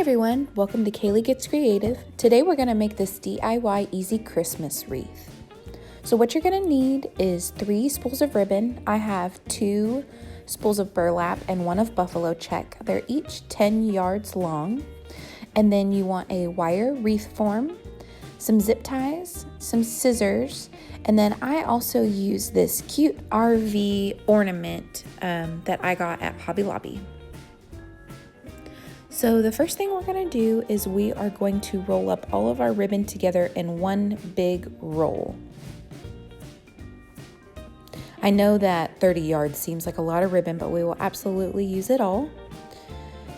everyone, welcome to Kayleigh Gets Creative. Today we're going to make this DIY easy Christmas wreath. So what you're going to need is 3 spools of ribbon. I have 2 spools of burlap and 1 of buffalo check. They're each 10 yards long. And then you want a wire wreath form, some zip ties, some scissors, and then I also use this cute RV ornament that I got at Hobby Lobby. So the first thing we're going to do is we are going to roll up all of our ribbon together in one big roll. I know that 30 yards seems like a lot of ribbon, but we will absolutely use it all.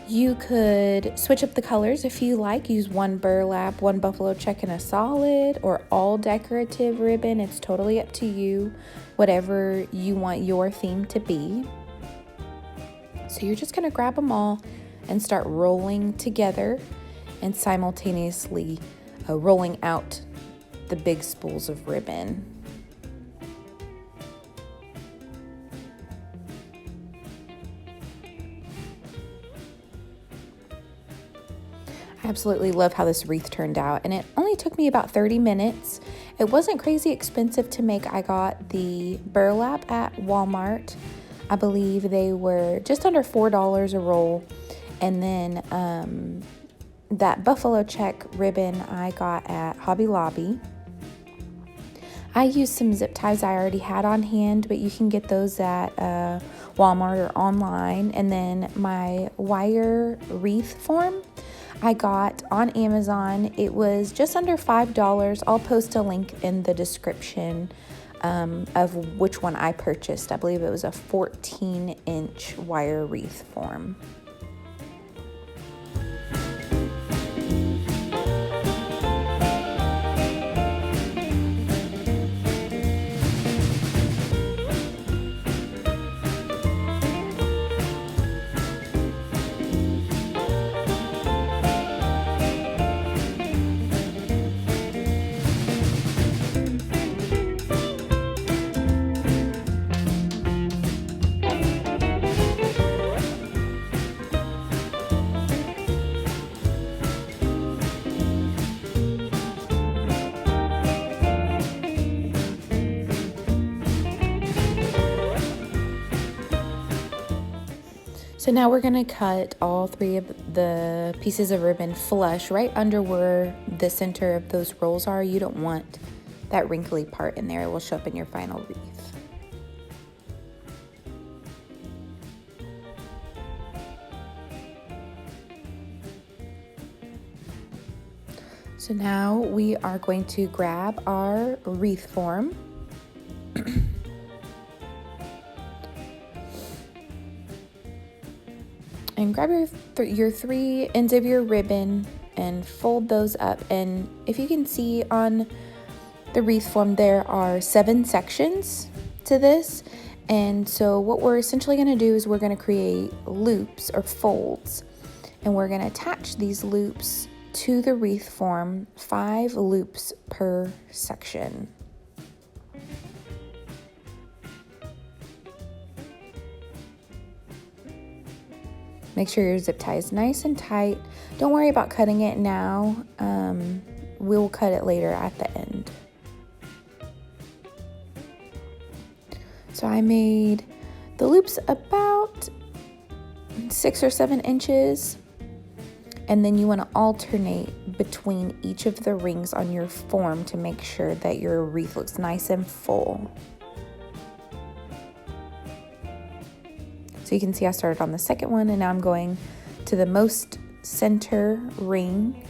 You could switch up the colors if you like. Use 1 burlap, 1 buffalo check, and a solid, or all decorative ribbon. It's totally up to you, whatever you want your theme to be. So you're just going to grab them all and start rolling together and simultaneously rolling out the big spools of ribbon. I absolutely love how this wreath turned out, and it only took me about 30 minutes. It wasn't crazy expensive to make. I got the burlap at Walmart. I believe they were just under $4 a roll. And then that buffalo check ribbon I got at Hobby Lobby. I used some zip ties I already had on hand, but you can get those at Walmart or online. And then my wire wreath form I got on Amazon. It was just under $5. I'll post a link in the description of which one I purchased. I believe it was a 14-inch wire wreath form. So now we're going to cut all 3 of the pieces of ribbon flush right under where the center of those rolls are. You don't want that wrinkly part in there. It will show up in your final wreath. So now we are going to grab our wreath form. And grab your 3 ends of your ribbon and fold those up. And if you can see on the wreath form, there are 7 sections to this. And so what we're essentially going to do is we're going to create loops or folds. And we're going to attach these loops to the wreath form, 5 loops per section. Make sure your zip tie is nice and tight. Don't worry about cutting it now. We'll cut it later at the end. So I made the loops about 6 or 7 inches. And then you want to alternate between each of the rings on your form to make sure that your wreath looks nice and full. So you can see I started on the second one, and now I'm going to the most center ring,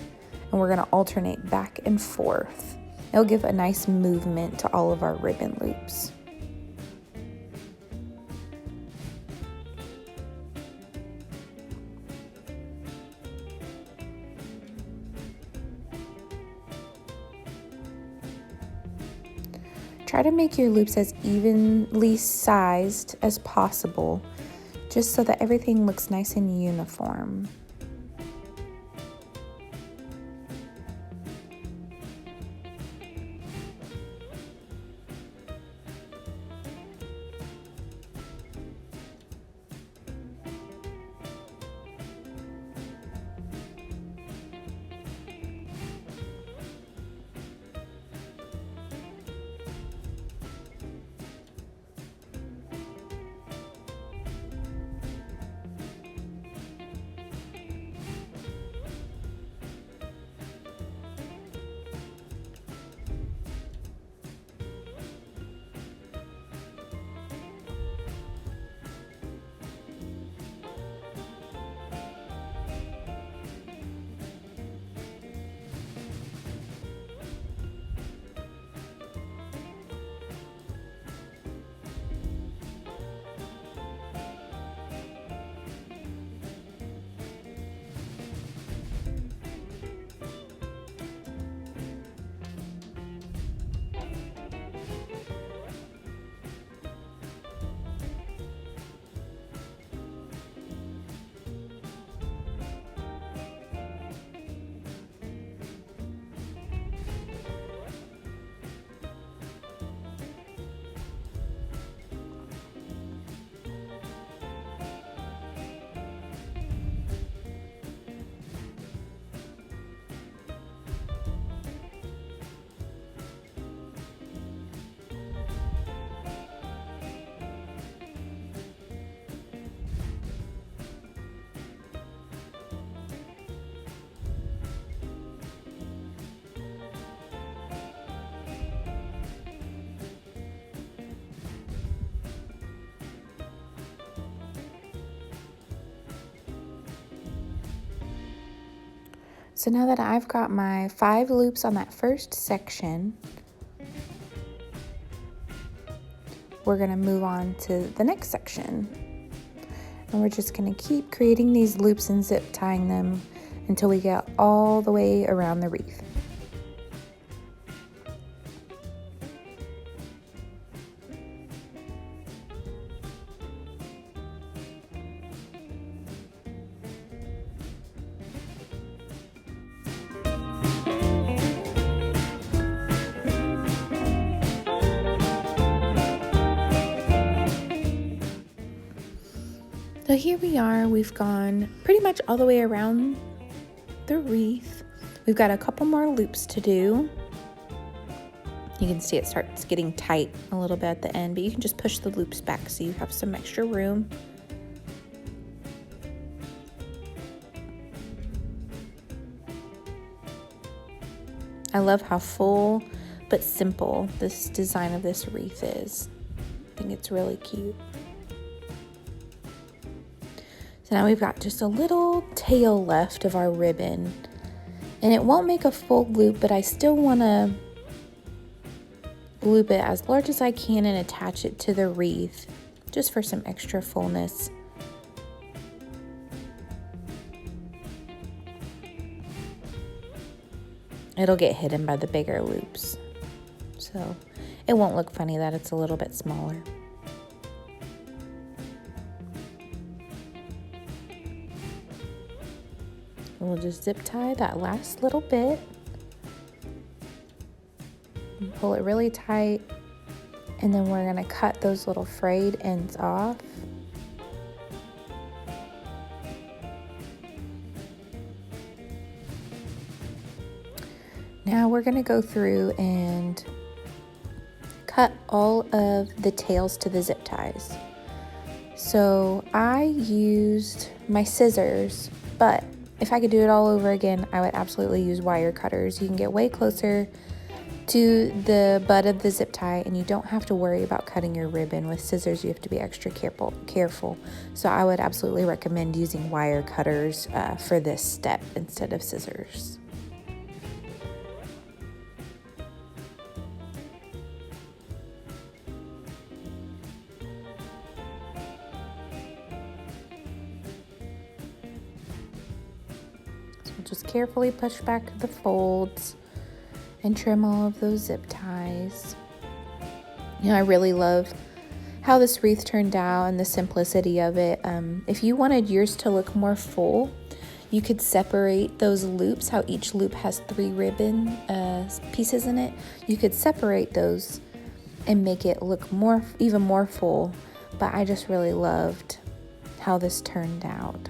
and we're going to alternate back and forth. It'll give a nice movement to all of our ribbon loops. Try to make your loops as evenly sized as possible, just so that everything looks nice and uniform. So now that I've got my 5 loops on that first section, we're gonna move on to the next section. And we're just gonna keep creating these loops and zip tying them until we get all the way around the wreath. So here we are, we've gone pretty much all the way around the wreath. We've got a couple more loops to do. You can see it starts getting tight a little bit at the end, but you can just push the loops back so you have some extra room. I love how full but simple this design of this wreath is. I think it's really cute. So now we've got just a little tail left of our ribbon, and it won't make a full loop, but I still want to loop it as large as I can and attach it to the wreath just for some extra fullness. It'll get hidden by the bigger loops, so it won't look funny that it's a little bit smaller. We'll just zip tie that last little bit and pull it really tight, and then we're going to cut those little frayed ends off. Now we're going to go through and cut all of the tails to the zip ties. So I used my scissors, but if I could do it all over again, I would absolutely use wire cutters. You can get way closer to the butt of the zip tie, and you don't have to worry about cutting your ribbon. With scissors, you have to be extra careful. So I would absolutely recommend using wire cutters for this step instead of scissors. Just carefully push back the folds and trim all of those zip ties. You know, I really love how this wreath turned out and the simplicity of it. If you wanted yours to look more full, you could separate those loops, how each loop has 3 ribbon pieces in it. You could separate those and make it look even more full, but I just really loved how this turned out.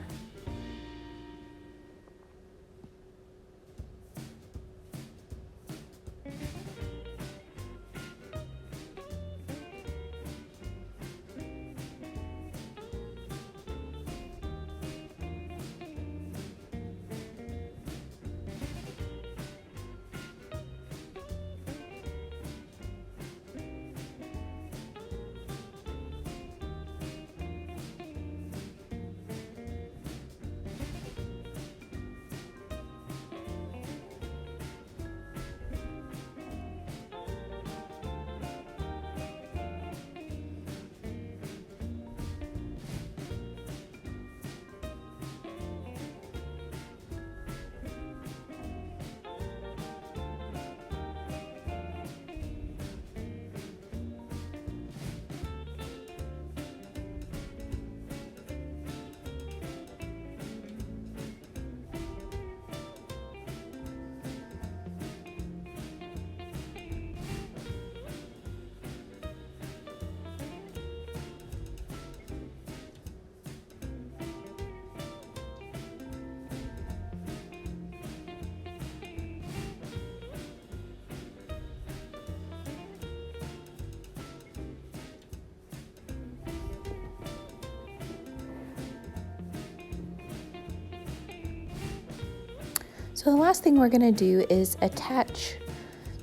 So the last thing we're gonna do is attach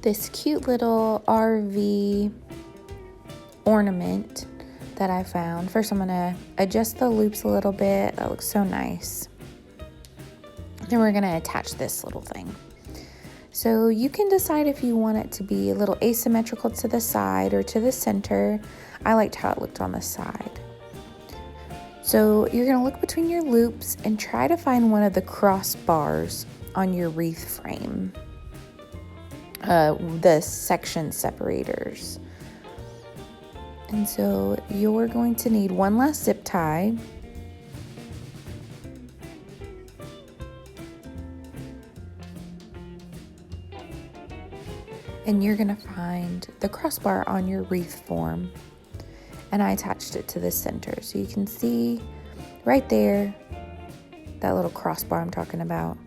this cute little RV ornament that I found. First I'm gonna adjust the loops a little bit. That looks so nice. Then we're going to attach this little thing. So you can decide if you want it to be a little asymmetrical to the side or to the center. I liked how it looked on the side. So you're going to look between your loops and try to find one of the crossbars on your wreath frame, the section separators. And so you're going to need one last zip tie. And you're going to find the crossbar on your wreath form. And I attached it to the center. So you can see right there, that little crossbar I'm talking about.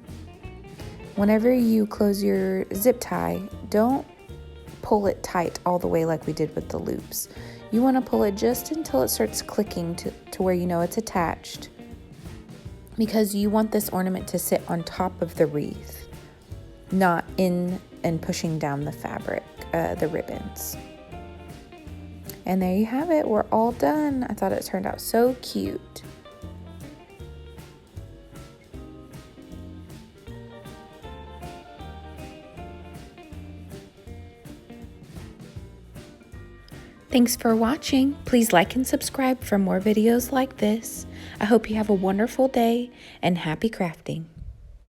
Whenever you close your zip tie, don't pull it tight all the way like we did with the loops. You want to pull it just until it starts clicking to where you know it's attached, because you want this ornament to sit on top of the wreath, not in and pushing down the fabric, the ribbons. And there you have it. We're all done. I thought it turned out so cute. Thanks for watching. Please like and subscribe for more videos like this. I hope you have a wonderful day and happy crafting.